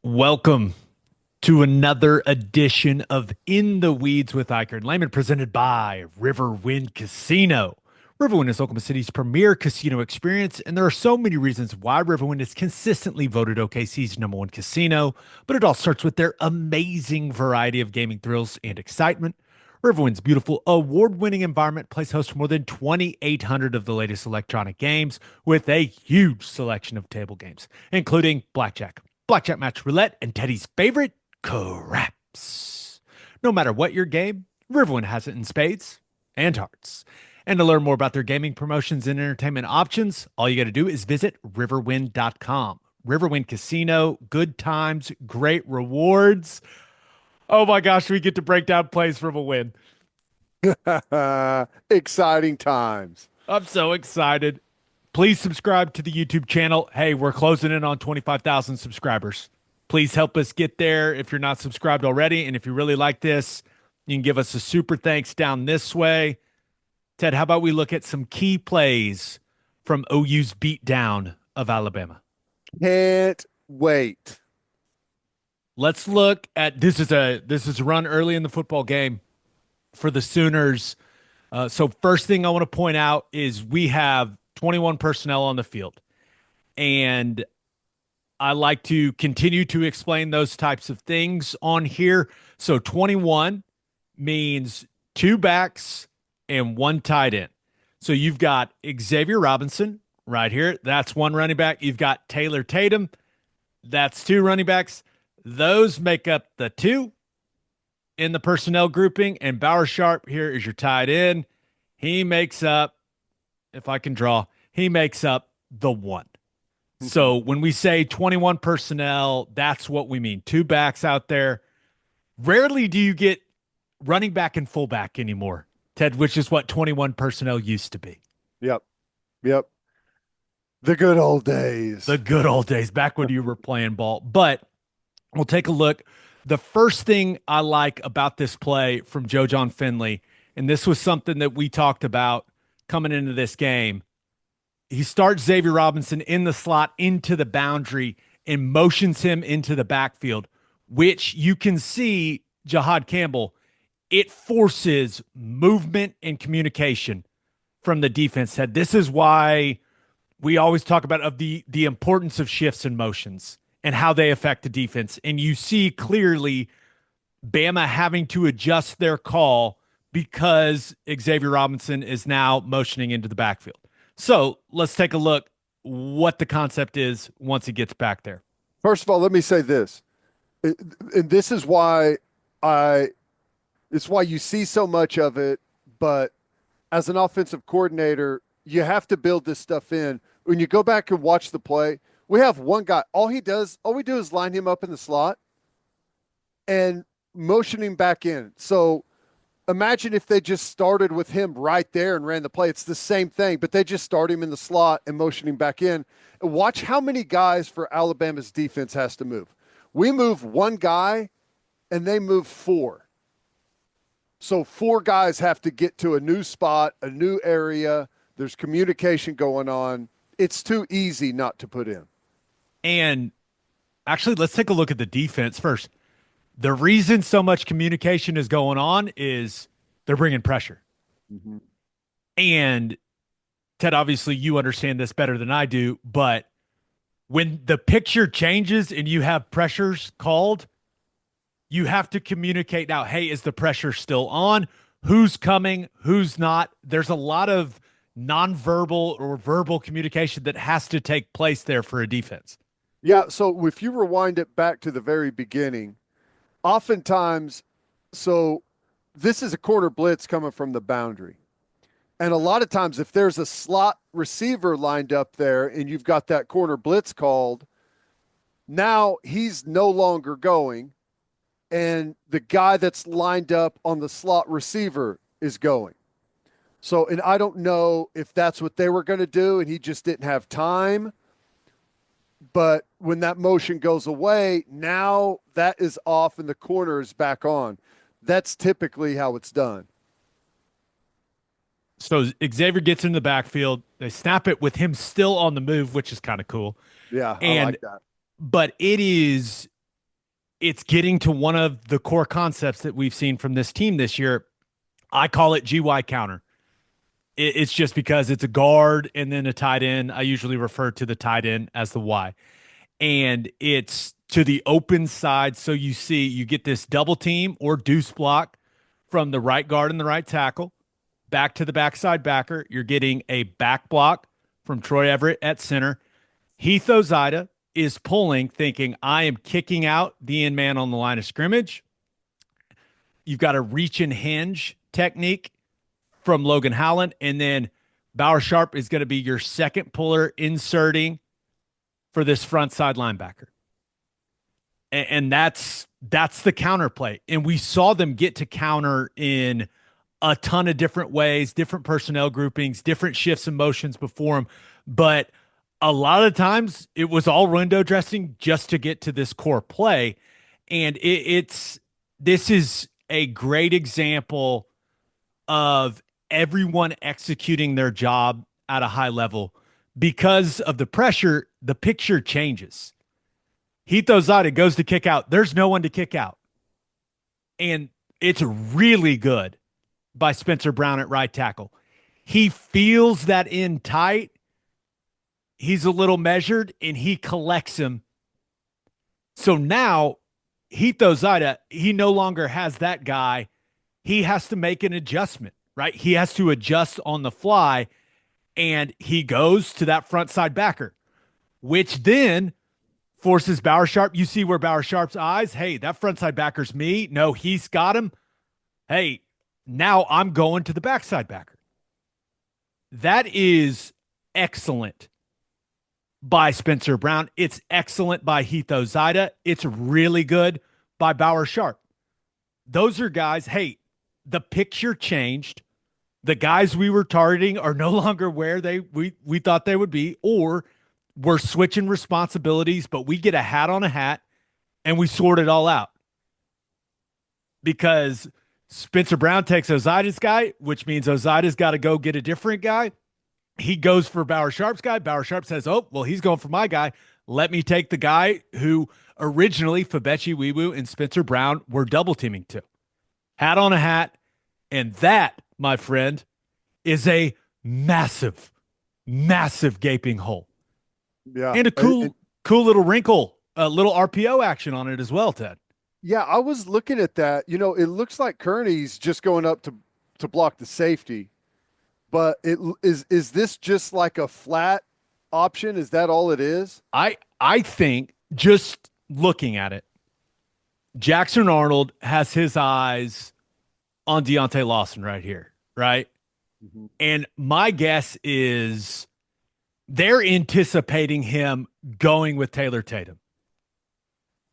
Welcome to another edition of In the Weeds with Ikard and Lehman, presented by Riverwind Casino. Riverwind is Oklahoma City's premier casino experience, and there are so many reasons why Riverwind is consistently voted OKC's number one casino, but it all starts with their amazing variety of gaming thrills and excitement. Riverwind's beautiful, award-winning environment plays host to more than 2,800 of the latest electronic games with a huge selection of table games, including blackjack match roulette, and Teddy's favorite, craps. No matter what your game, Riverwind has it in spades and hearts. And to learn more about their gaming promotions and entertainment options, all you got to do is visit riverwind.com. Riverwind Casino, good times, great rewards. Oh my gosh, we get to break down plays from a win. Exciting times. I'm so excited. Please subscribe to the YouTube channel. Hey, we're closing in on 25,000 subscribers. Please help us get there if you're not subscribed already. And if you really like this, you can give us a super thanks down this way. Ted, how about we look at some key plays from OU's beatdown of Alabama? Can't wait. Let's look at this is a run early in the football game for the Sooners. So first thing I want to point out is we have 21 personnel on the field. And I like to continue to explain those types of things on here. So 21 means two backs and one tight end. So you've got Xavier Robinson right here. That's one running back. You've got Taylor Tatum. That's two running backs. Those make up the two in the personnel grouping. And Bauer Sharp here is your tight end. He makes up, if I can draw, he makes up the one. So when we say 21 personnel, that's what we mean. Two backs out there. Rarely do you get running back and fullback anymore, Ted, which is what 21 personnel used to be. Yep. Yep. The good old days. The good old days, back when you were playing ball. But we'll take a look. The first thing I like about this play from Joe John Finley, and this was something that we talked about coming into this game, he starts Xavier Robinson in the slot into the boundary and motions him into the backfield, which you can see Jahad Campbell. It forces movement and communication from the defense head. This is why we always talk about the importance of shifts and motions and how they affect the defense. And you see clearly Bama having to adjust their call because Xavier Robinson is now motioning into the backfield. So let's take a look what the concept is once he gets back there. First of all, let me say this. And this is why it's why you see so much of it, but as an offensive coordinator, you have to build this stuff in. When you go back and watch the play, we have one guy. All we do is line him up in the slot and motion him back in. So imagine if they just started with him right there and ran the play. It's the same thing, but they just start him in the slot and motion him back in. And watch how many guys for Alabama's defense has to move. We move one guy, and they move four. So four guys have to get to a new spot, a new area. There's communication going on. It's too easy not to put in. And actually, let's take a look at the defense first. The reason so much communication is going on is they're bringing pressure. Mm-hmm. And Ted, obviously you understand this better than I do, but when the picture changes and you have pressures called, you have to communicate now, hey, is the pressure still on? Who's coming? Who's not? There's a lot of nonverbal or verbal communication that has to take place there for a defense. Yeah, so if you rewind it back to the very beginning, oftentimes, so this is a corner blitz coming from the boundary. And a lot of times, if there's a slot receiver lined up there and you've got that corner blitz called, now he's no longer going, and the guy that's lined up on the slot receiver is going. So, and I don't know if that's what they were going to do and he just didn't have time. But when that motion goes away, now that is off and the corner is back on. That's typically how it's done. So Xavier gets in the backfield. They snap it with him still on the move, which is kind of cool. Yeah, I And like that. but it is it's getting to one of the core concepts that we've seen from this team this year. I call it GY counter. It's just because it's a guard and then a tight end. I usually refer to the tight end as the Y. And it's to the open side. So you get this double team or deuce block from the right guard and the right tackle back to the backside backer. You're getting a back block from Troy Everett at center. Heath Ozaeta is pulling, thinking, I am kicking out the in man on the line of scrimmage. You've got a reach and hinge technique from Logan Howland. And then Bauer Sharp is going to be your second puller inserting for this front side linebacker. And that's the counterplay. And we saw them get to counter in a ton of different ways, different personnel groupings, different shifts and motions before him. But a lot of times it was all window dressing just to get to this core play. And this is a great example of everyone executing their job at a high level. Because of the pressure, the picture changes. Heath Ozaeta goes to kick out. There's no one to kick out. And it's really good by Spencer Brown at right tackle. He feels that in tight. He's a little measured, and he collects him. So now, Heath Ozaeta, he no longer has that guy. He has to make an adjustment, right? He has to adjust on the fly, and he goes to that front side backer, which then forces Bauer Sharp. You see where Bauer Sharp's eyes, hey, that front side backer's me. No, he's got him. Hey, now I'm going to the backside backer. That is excellent by Spencer Brown. It's excellent by Heath Ozaeta. It's really good by Bauer Sharp. Those are guys, hey, the picture changed. The guys we were targeting are no longer where we thought they would be, or we're switching responsibilities, but we get a hat on a hat and we sort it all out. Because Spencer Brown takes Ozaeta's guy, which means Ozaeta's got to go get a different guy. He goes for Bauer Sharp's guy. Bauer Sharp says, oh, well, he's going for my guy. Let me take the guy who originally Fabechi Wiwu and Spencer Brown were double teaming to. Hat on a hat. And that, my friend, is a massive, massive gaping hole. Yeah. And a cool little wrinkle, a little RPO action on it as well, Ted. Yeah, I was looking at that. You know, it looks like Kearney's just going up to block the safety. But is this just like a flat option? Is that all it is? I think just looking at it, Jackson Arnold has his eyes on Deontay Lawson right here, right? Mm-hmm. And my guess is they're anticipating him going with Taylor Tatum.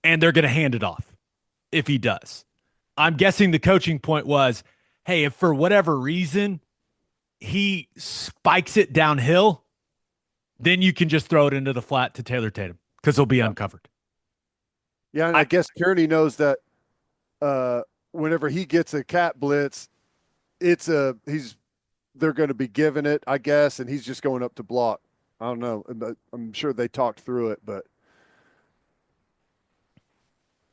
And they're going to hand it off if he does. I'm guessing the coaching point was, hey, if for whatever reason he spikes it downhill, then you can just throw it into the flat to Taylor Tatum because he'll be uncovered. Yeah, and I guess Kearney knows that whenever he gets a cat blitz, they're going to be giving it, I guess, and he's just going up to block. I don't know. I'm sure they talked through it, but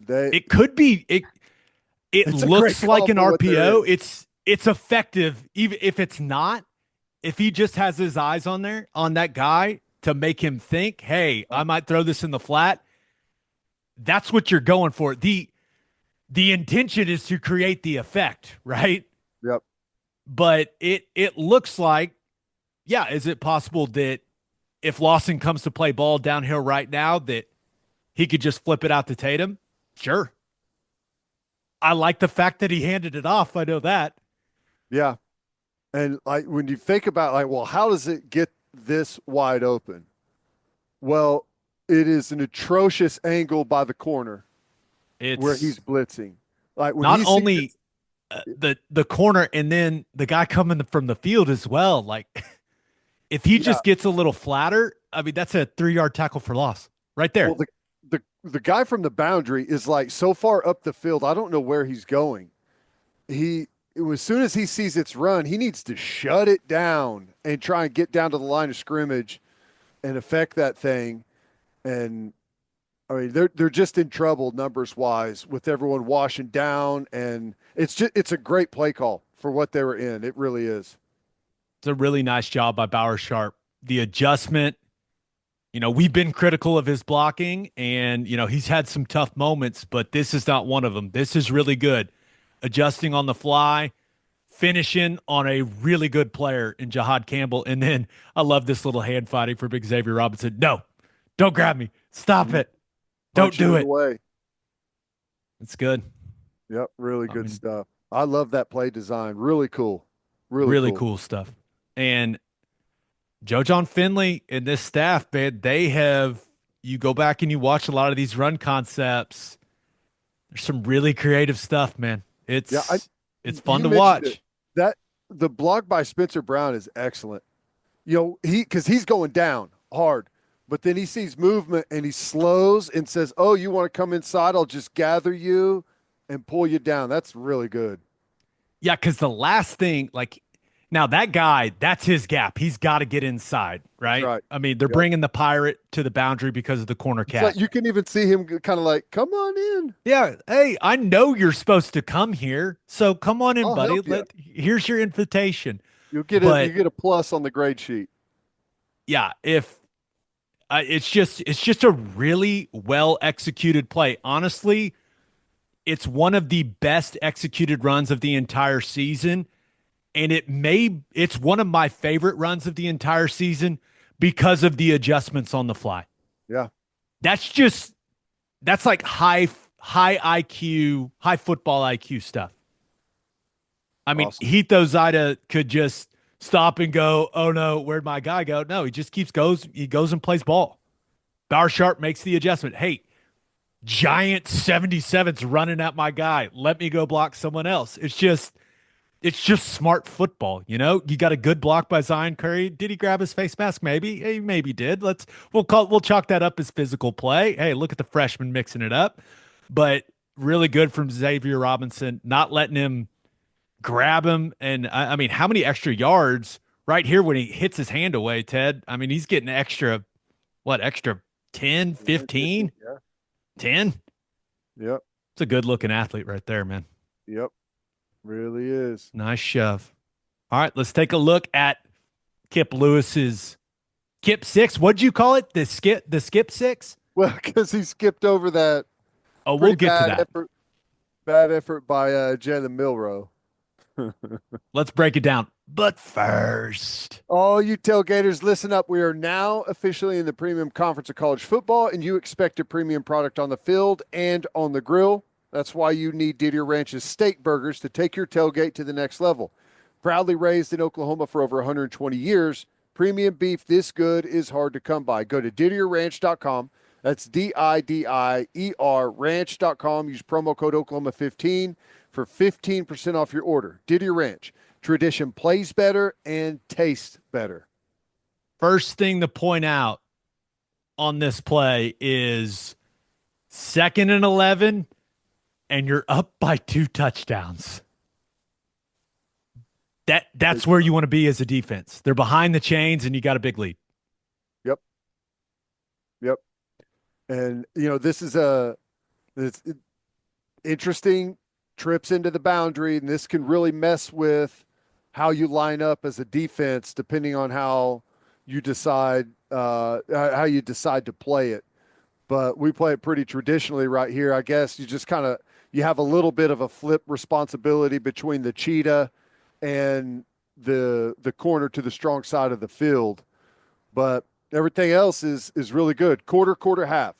it could be it looks like an RPO. It's effective, even if it's not. If he just has his eyes on that guy to make him think, hey, I might throw this in the flat. That's what you're going for. The intention is to create the effect, right? Yep. But it looks like, yeah, is it possible that if Lawson comes to play ball downhill right now that he could just flip it out to Tatum? Sure. I like the fact that he handed it off. I know that. Yeah. And like when you think about like, well, how does it get this wide open? Well, it is an atrocious angle by the corner where he's blitzing. Like when not only the corner and then the guy coming from the field as well. Like if he just gets a little flatter, I mean, that's a 3-yard tackle for loss right there. Well, the guy from the boundary is like so far up the field. I don't know where he's going. As soon as he sees its run, he needs to shut it down and try and get down to the line of scrimmage and affect that thing. And I mean, they're just in trouble numbers wise with everyone washing down, and it's a great play call for what they were in. It really is. It's a really nice job by Bauer Sharp. The adjustment, we've been critical of his blocking, and he's had some tough moments, but this is not one of them. This is really good. Adjusting on the fly, finishing on a really good player in Jahad Campbell. And then I love this little hand fighting for big Xavier Robinson. No, don't grab me. Stop it. Don't Punching do it it. away. It's good. Yep, really I good mean, stuff. I love that play design. Really cool. Really really cool. cool stuff. And Joe John Finley and this staff, man, you go back and you watch a lot of these run concepts. There's some really creative stuff, man. Yeah, It's fun you to mentioned it. watch. That the block by Spencer Brown is excellent. Because he's going down hard, but then he sees movement and he slows and says, "Oh, you want to come inside? I'll just gather you and pull you down." That's really good. Yeah, because the last thing, like, now that guy, that's his gap. He's got to get inside, That's right? right. I mean, they're Yep. bringing the pirate to the boundary because of the corner It's like cat. you can even see him kind of like, "Come on in. Yeah, hey, I know you're supposed to come here, so come on in, I'll buddy. help you." Here's your invitation. You But get a plus on the grade sheet. yeah, if it's just a really well executed play. Honestly, it's one of the best executed runs of the entire season, and it's one of my favorite runs of the entire season because of the adjustments on the fly. Yeah, That's just that's like high IQ, high football IQ stuff. I mean, awesome. Heath Ozaeta could just stop and go, "Oh no, where'd my guy go?" No, he just he goes and plays ball. Bauer Sharp makes the adjustment. Hey, giant 77's running at my guy. Let me go block someone else. It's just smart football, You got a good block by Zion Curry. Did he grab his face mask? Maybe. He maybe did. We'll chalk that up as physical play. Hey, look at the freshman mixing it up. But really good from Xavier Robinson, not letting him grab him. And I mean, how many extra yards right here when he hits his hand away, Ted? I mean, he's getting extra 10, Yeah, 15, yeah. 10? Yep. It's a good looking athlete right there, man. Yep. Really is. Nice shove. All right, let's take a look at Kip Lewis's Kip six. What'd you call it? The skip six? Well, because he skipped over that Oh, we'll pretty get to that. bad effort by Jalen Milroe. Let's break it down. But first, All you tailgaters, listen up. We are now officially in the premium conference of college football, and you expect a premium product on the field and on the grill. That's why you need Didier Ranch's steak burgers to take your tailgate to the next level. Proudly raised in Oklahoma for over 120 years, premium beef this good is hard to come by. Go to DidierRanch.com. That's DIDIER ranch.com. Use promo code Oklahoma15 for 15% off your order. Didier Ranch. Tradition plays better and tastes better. first thing to point out on this play is 2nd and 11, and you're up by 2 touchdowns. That's where you want to be as a defense. They're behind the chains, and you got a big lead. Yep. Yep. And, this is it's interesting trips into the boundary, and this can really mess with how you line up as a defense, depending on how you decide to play it. But we play it pretty traditionally right here. I guess you have a little bit of a flip responsibility between the cheetah and the corner to the strong side of the field. But everything else is really good. Quarter, half.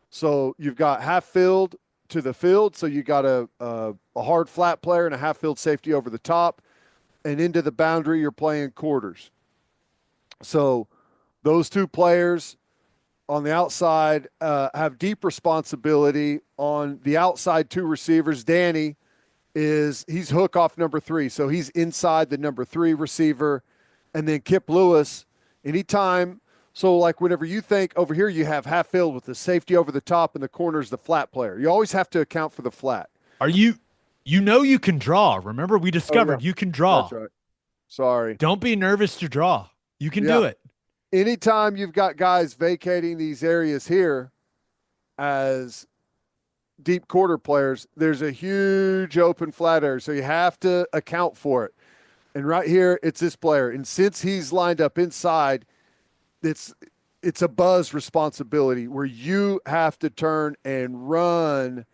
So you've got half field to the field. So you got a hard flat player and a half field safety over the top. And into the boundary, you're playing quarters. So those two players on the outside have deep responsibility. On the outside, two receivers, Danny he's hook off number 3. So he's inside the number 3 receiver. And then Kip Lewis, anytime. So like whenever you think over here, you have half field with the safety over the top and the corner is the flat player. You always have to account for the flat. You can draw. Remember, we discovered you can draw. That's right. Sorry. Don't be nervous to draw. You can Yeah. do it. Anytime you've got guys vacating these areas here, as deep quarter players, there's a huge open flat area. So you have to account for it. And right here, it's this player. And since he's lined up inside, it's it's a buzz responsibility where you have to turn and run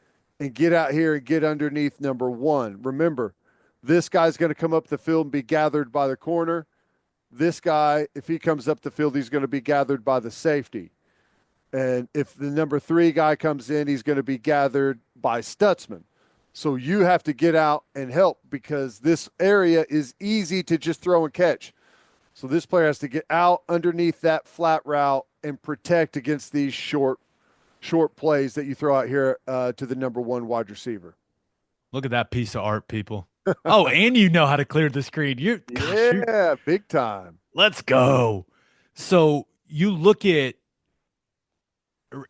and get out here and get underneath number one. Remember, this guy's going to come up the field and be gathered by the corner. This guy, if he comes up the field, he's going to be gathered by the safety. And if the number three guy comes in, he's going to be gathered by Stutzman. So you have to get out and help because this area is easy to just throw and catch. So this player has to get out underneath that flat route and protect against these short plays that you throw out here to the number one wide receiver. Look at that piece of art, people. Oh, and you know how to clear the screen. Yeah, big time. Let's go. So you look at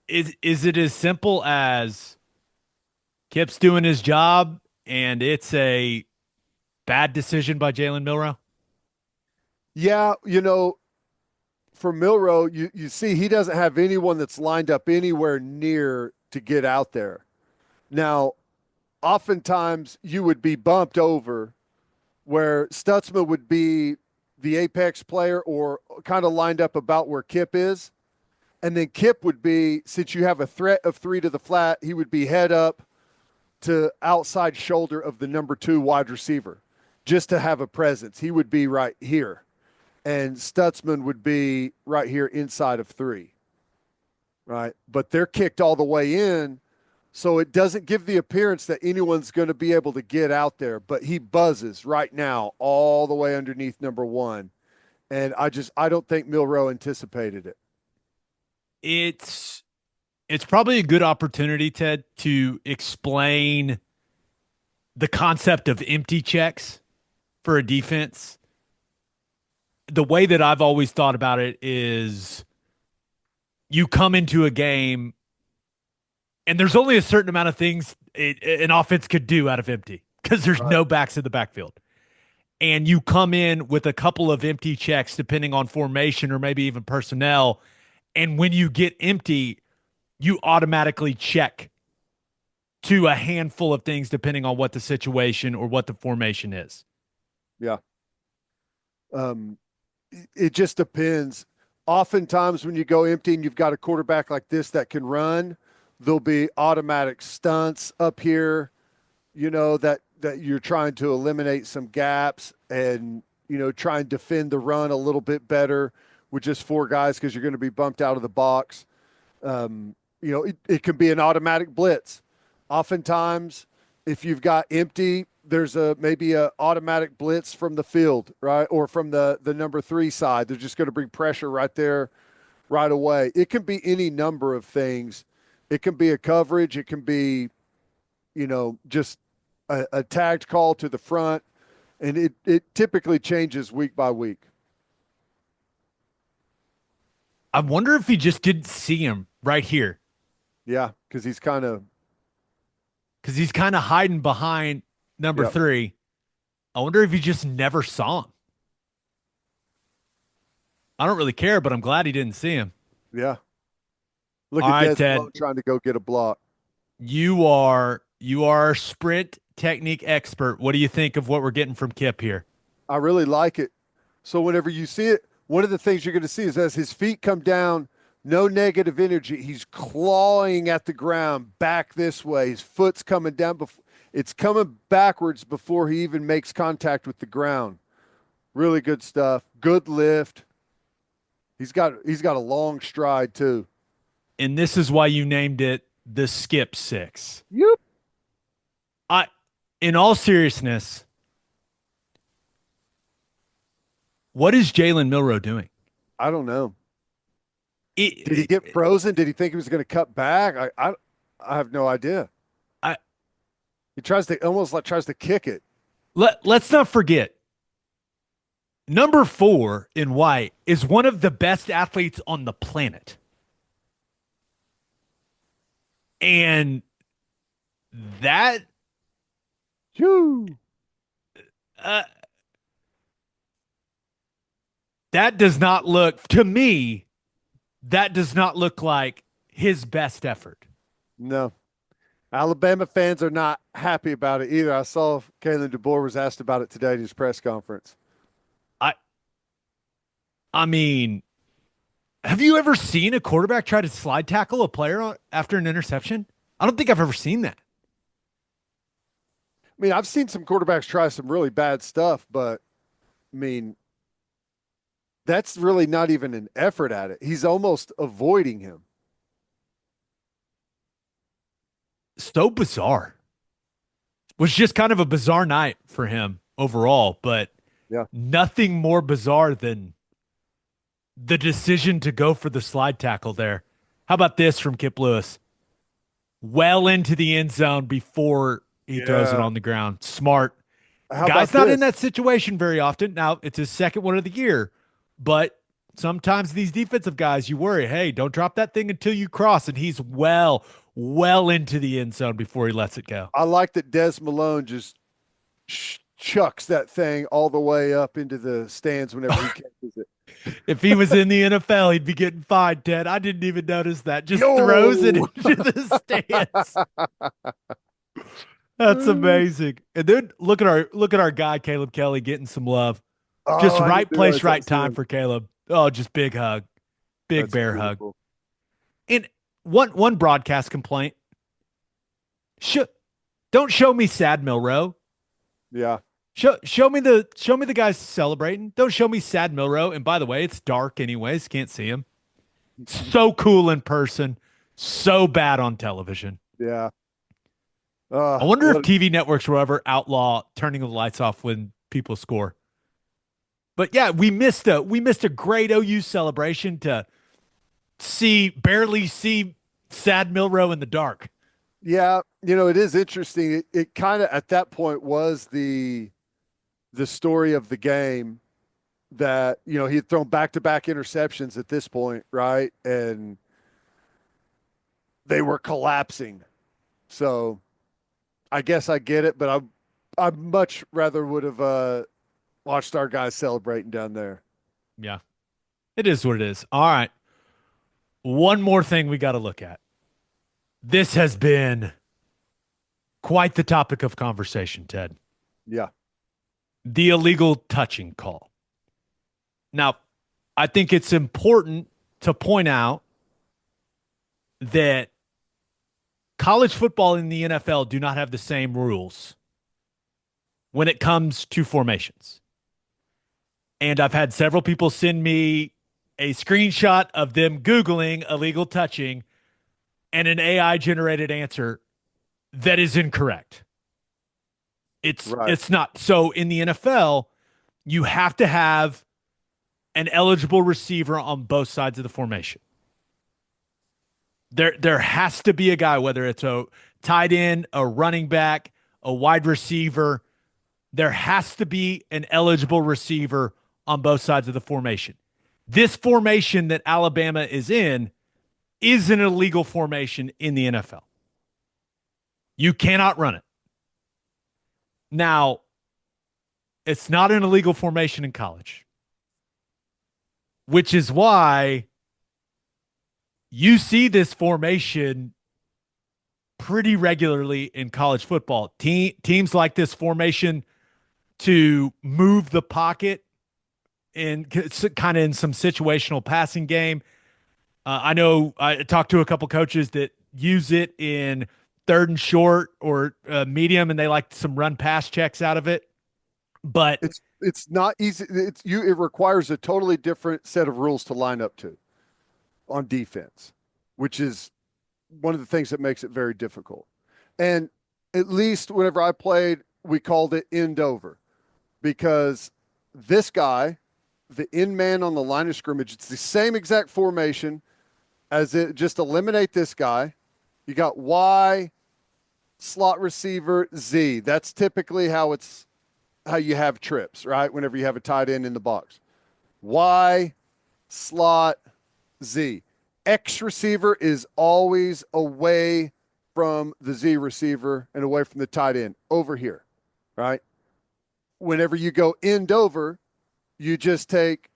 is it as simple as Kip's doing his job and it's a bad decision by Jalen Milroe? Yeah, for Milroe, you see he doesn't have anyone that's lined up anywhere near to get out there. Now, oftentimes you would be bumped over where Stutzman would be the apex player or kind of lined up about where Kip is. And then Kip would be, since you have a threat of three to the flat, he would be head up to outside shoulder of the number two wide receiver just to have a presence. He would be right here. And Stutzman would be right here inside of three. Right. But they're kicked all the way in. So it doesn't give the appearance that anyone's going to be able to get out there. But he buzzes right now all the way underneath number one. And I don't think Milroe anticipated it. It's probably a good opportunity, Ted, to explain the concept of empty checks for a defense. The way that I've always thought about it is you come into a game and there's only a certain amount of things an offense could do out of empty because there's no backs in the backfield. And you come in with a couple of empty checks depending on formation or maybe even personnel. And when you get empty, you automatically check to a handful of things depending on what the situation or what the formation is. Yeah. It just depends. Oftentimes when you go empty and you've got a quarterback like this that can run, there'll be automatic stunts up here, that you're trying to eliminate some gaps and, try and defend the run a little bit better with just four guys because you're going to be bumped out of the box. It can be an automatic blitz. Oftentimes, if you've got empty, there's maybe a automatic blitz from the field, right? Or from the number three side. They're just going to bring pressure right there right away. It can be any number of things. It can be a coverage. It can be, just a tagged call to the front. And it typically changes week by week. I wonder if he just didn't see him right here. Yeah, because he's kind of hiding behind number three. I wonder if he just never saw him. I don't really care, but I'm glad he didn't see him. Yeah. Look All at right, Ted. trying to go get a block. You are a sprint technique expert. What do you think of what we're getting from Kip here? I really like it. So whenever you see it, one of the things you're going to see is as his feet come down, no negative energy. He's clawing at the ground back this way. His foot's coming down. It's coming backwards before he even makes contact with the ground. Really good stuff. Good lift. He's got a long stride too. And this is why you named it the Skip Six. Yep. In all seriousness, what is Jalen Milroe doing? I don't know. Did he get frozen? Did he think he was going to cut back? I have no idea. He tries to kick it. Let's not forget, number 4 in white is one of the best athletes on the planet. And that that does not look, to me, that does not look like his best effort. No. Alabama fans are not happy about it either. I saw Kalen DeBoer was asked about it today at his press conference. I I mean, have you ever seen a quarterback try to slide tackle a player after an interception? I don't think I've ever seen that. I mean, I've seen some quarterbacks try some really bad stuff, but I mean, that's really not even an effort at it. He's almost avoiding him. So bizarre. Was just kind of a bizarre night for him overall, but Yeah. nothing more bizarre than the decision to go for the slide tackle there. How about this from Kip Lewis? Well into the end zone before he throws it Yeah. on the ground. Smart. How Guy's about not in this? that situation very often. Now, it's his second one of the year, but sometimes these defensive guys, you worry, hey, don't drop that thing until you cross. And he's well into the end zone before he lets it go. I like that Des Malone just chucks that thing all the way up into the stands whenever he catches it. If he was in the NFL, he'd be getting fined, Ted. I didn't even notice that. Just throws it Yo! into the stands. That's amazing. And then look at our guy Caleb Kelly getting some love. Oh, Just I right didn't realize place, that right was time him. for Caleb. Oh, just big hug, big That's bear hug. beautiful. And one broadcast complaint: Sh- don't show me sad Milroe. Yeah. Show me the guys celebrating. Don't show me sad Milroe. And by the way, it's dark anyways. Can't see him. So cool in person. So bad on television. Yeah. I wonder if What TV networks will ever outlaw turning the lights off when people score. But yeah, we missed a great OU celebration to barely see sad Milroe in the dark. yeah, it is interesting. It kind of at that point was the story of the game that, he had thrown back-to-back interceptions at this point, right? And they were collapsing. So, I guess I get it, but I much rather would have watched our guys celebrating down there. Yeah, it is what it is. All right. One more thing we got to look at. This has been quite the topic of conversation, Ted. Yeah. The illegal touching call. Now, I think it's important to point out that college football and the NFL do not have the same rules when it comes to formations. And I've had several people send me a screenshot of them Googling illegal touching and an AI generated answer that is incorrect. It's Right. it's not. So in the NFL, you have to have an eligible receiver on both sides of the formation. There has to be a guy, whether it's a tight end, a running back, a wide receiver. There has to be an eligible receiver on both sides of the formation. This formation that Alabama is in is an illegal formation in the NFL. You cannot run it. Now, it's not an illegal formation in college, which is why you see this formation pretty regularly in college football. Teams like this formation to move the pocket and kind of in some situational passing game. I know I talked to a couple coaches that use it in third and short or medium, and they like some run pass checks out of it. But It's not easy. It requires a totally different set of rules to line up to on defense, which is one of the things that makes it very difficult. And at least whenever I played, we called it end over because this guy, the end man on the line of scrimmage, it's the same exact formation as it. Just eliminate this guy. You got Y, slot receiver, Z. That's typically how you have trips, right? Whenever you have a tight end in the box. Y, slot, Z. X receiver is always away from the Z receiver and away from the tight end over here, right? Whenever you go end over, you just take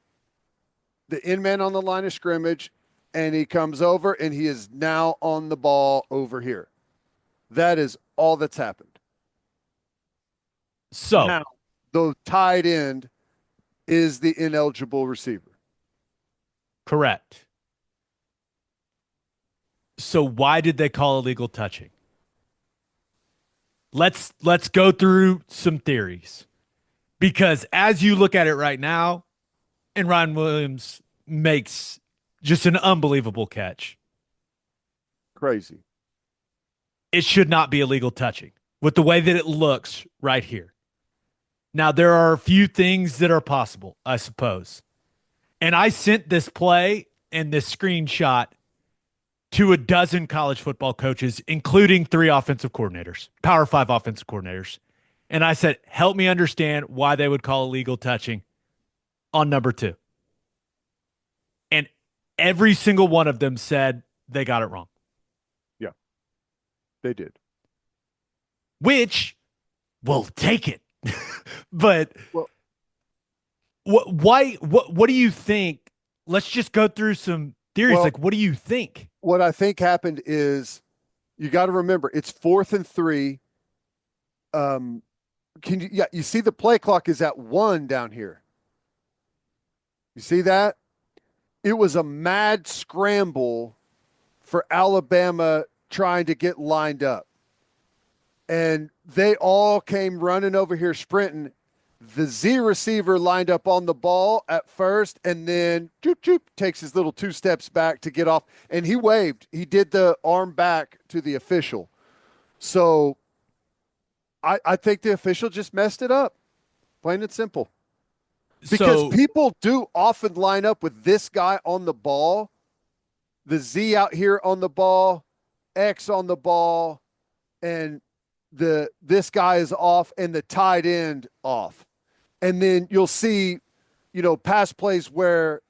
the end man on the line of scrimmage and he comes over, and he is now on the ball over here. That is all that's happened. So Now, the tight end is the ineligible receiver. correct. So why did they call illegal touching? Let's go through some theories. Because as you look at it right now, and Ryan Williams makes just an unbelievable catch, Crazy. it should not be illegal touching with the way that it looks right here. Now, there are a few things that are possible, I suppose. And I sent this play and this screenshot to a dozen college football coaches, including 3 offensive coordinators, Power 5 offensive coordinators. And I said, help me understand why they would call illegal touching on number 2. And every single one of them said they got it wrong. Yeah, they did. Which, we'll take it. But well, what do you think? Let's just go through some theories. Like, what do you think? What I think happened is, you got to remember, it's 4th and 3. You see the play clock is at 1 down here. You see that? It was a mad scramble for Alabama trying to get lined up. And they all came running over here sprinting. The Z receiver lined up on the ball at first, and then takes his little 2 steps back to get off. And he waved. He did the arm back to the official. So I think the official just messed it up. Plain and simple. Because people do often line up with this guy on the ball, the Z out here on the ball, X on the ball, and this guy is off and the tight end off. And then you'll see, pass plays where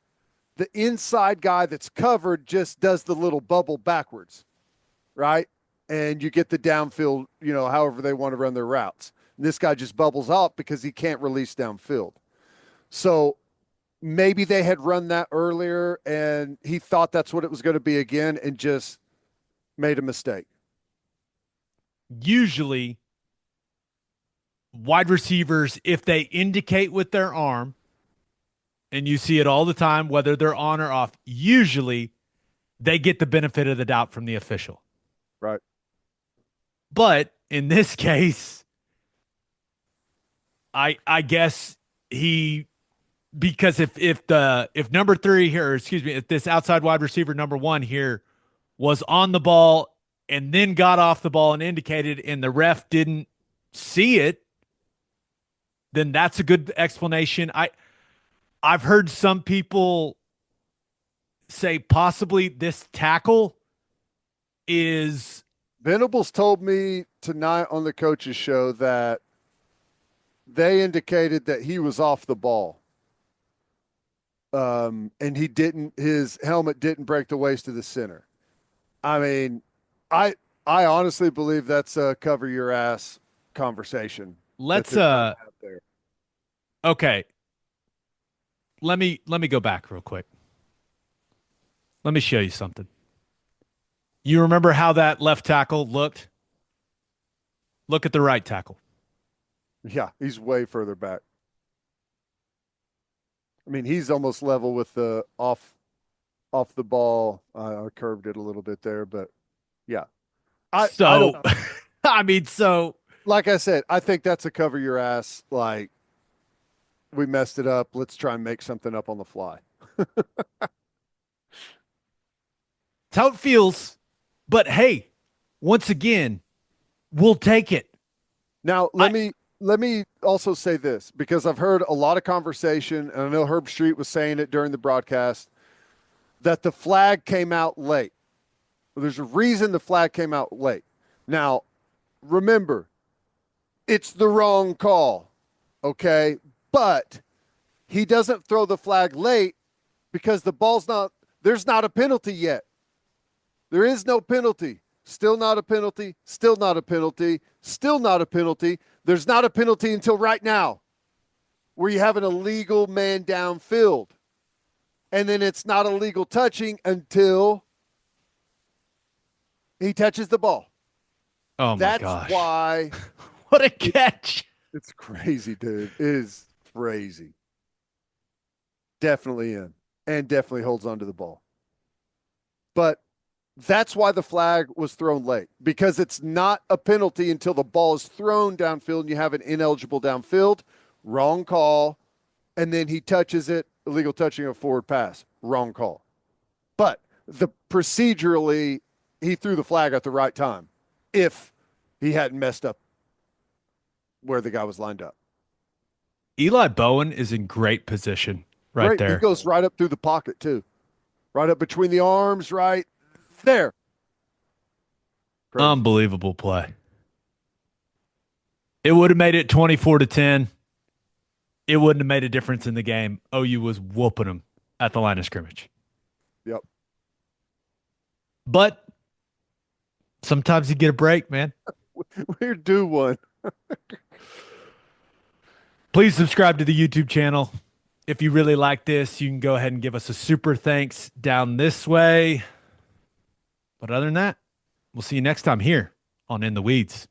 the inside guy that's covered just does the little bubble backwards, right? And you get the downfield, however they want to run their routes. And this guy just bubbles up because he can't release downfield. So maybe they had run that earlier and he thought that's what it was going to be again and just made a mistake. Usually, wide receivers, if they indicate with their arm, and you see it all the time, whether they're on or off, usually they get the benefit of the doubt from the official. Right. But in this case, I guess because if number 3 here, if this outside wide receiver number 1 here was on the ball and then got off the ball and indicated, and the ref didn't see it, then that's a good explanation. I've heard some people say possibly this tackle is. Venables told me tonight on the coach's show that they indicated that he was off the ball. And his helmet didn't break the waist of the center. I mean, I honestly believe that's a cover your ass conversation. Okay. Let me go back real quick. Let me show you something. You remember how that left tackle looked? Look at the right tackle. Yeah, he's way further back. I mean, he's almost level with the off the ball. I curved it a little bit there, but yeah. I mean, like I said, I think that's a cover your ass. Like, we messed it up. Let's try and make something up on the fly. That's how it feels. But hey, once again, we'll take it. Now, let me also say this, because I've heard a lot of conversation, and I know Herb Street was saying it during the broadcast, that the flag came out late. Well, there's a reason the flag came out late. Now, remember, it's the wrong call, okay? But he doesn't throw the flag late because there's not a penalty yet. There is no penalty. Still not a penalty. Still not a penalty. Still not a penalty. There's not a penalty until right now, where you have an illegal man downfield. and then it's not illegal touching until he touches the ball. Oh my That's gosh. why What a catch. it's crazy, dude. It is crazy. Definitely in and definitely holds on to the ball. But that's why the flag was thrown late because it's not a penalty until the ball is thrown downfield and you have an ineligible downfield. Wrong call. And then he touches it, illegal touching a forward pass. Wrong call. But the procedurally, he threw the flag at the right time if he hadn't messed up where the guy was lined up. Eli Bowen is in great position right Great. He there. goes right up through the pocket, too. Right up between the arms, right there. Crazy. Unbelievable play. It would have made it 24-10. It wouldn't have made a difference in the game. OU was whooping them at the line of scrimmage. Yep. But sometimes you get a break, man. We're due one. Please subscribe to the YouTube channel. If you really like this, you can go ahead and give us a super thanks down this way. But other than that, we'll see you next time here on In the Weeds.